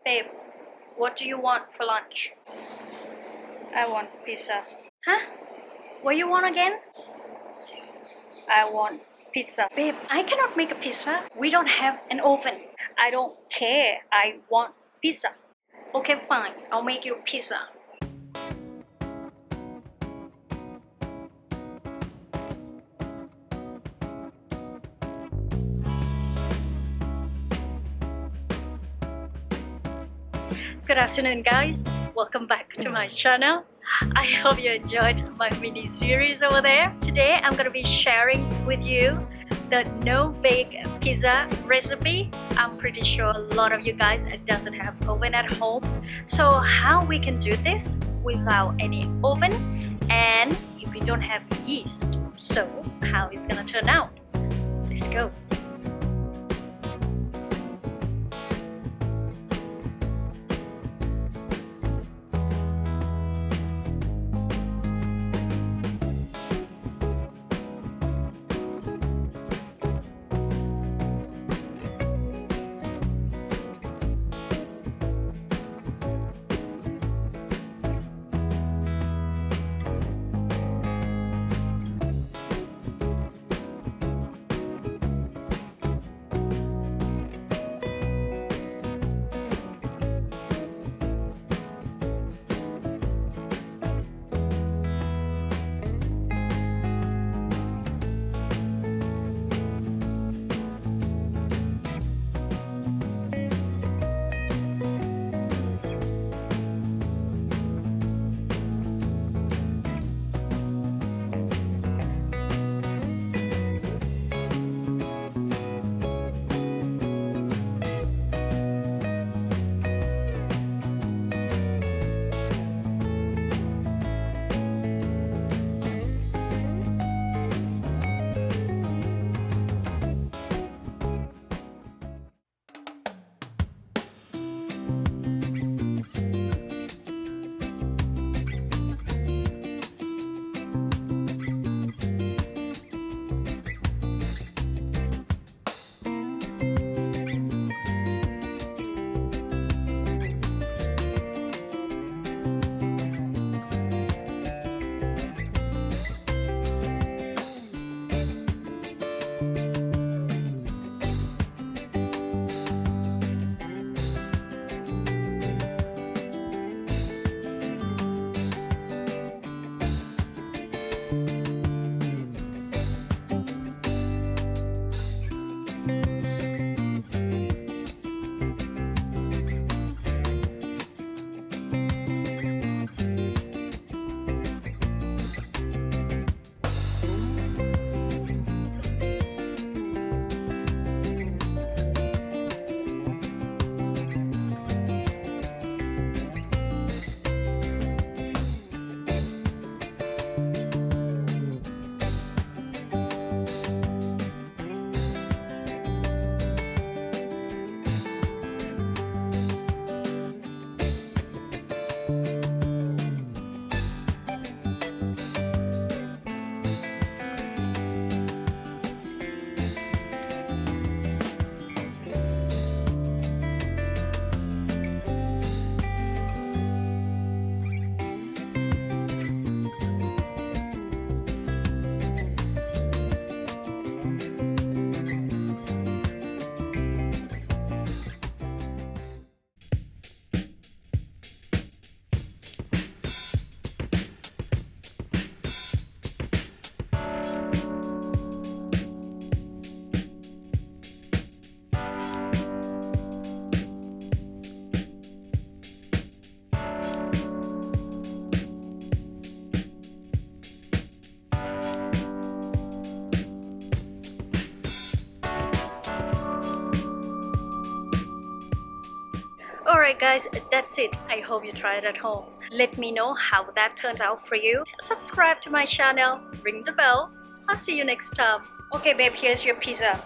Babe, what do you want for lunch? I want pizza. Huh? What you want again? I want pizza. Babe, I cannot make a pizza. We don't have an oven. I don't care. I want pizza. Okay, fine. I'll make you pizza. Good afternoon, guys. Welcome back to my channel. I hope you enjoyed my mini series over there. Today I'm gonna be sharing with you the no-bake pizza recipe. I'm pretty sure a lot of you guys doesn't have oven at home. So how we can do this without any oven, and if we don't have yeast, so how it's gonna turn out. Let's go. Alright guys, that's it. I hope you try it at home. Let me know how that turned out for you. Subscribe to my channel, ring the bell. I'll see you next time. Okay babe, here's your pizza.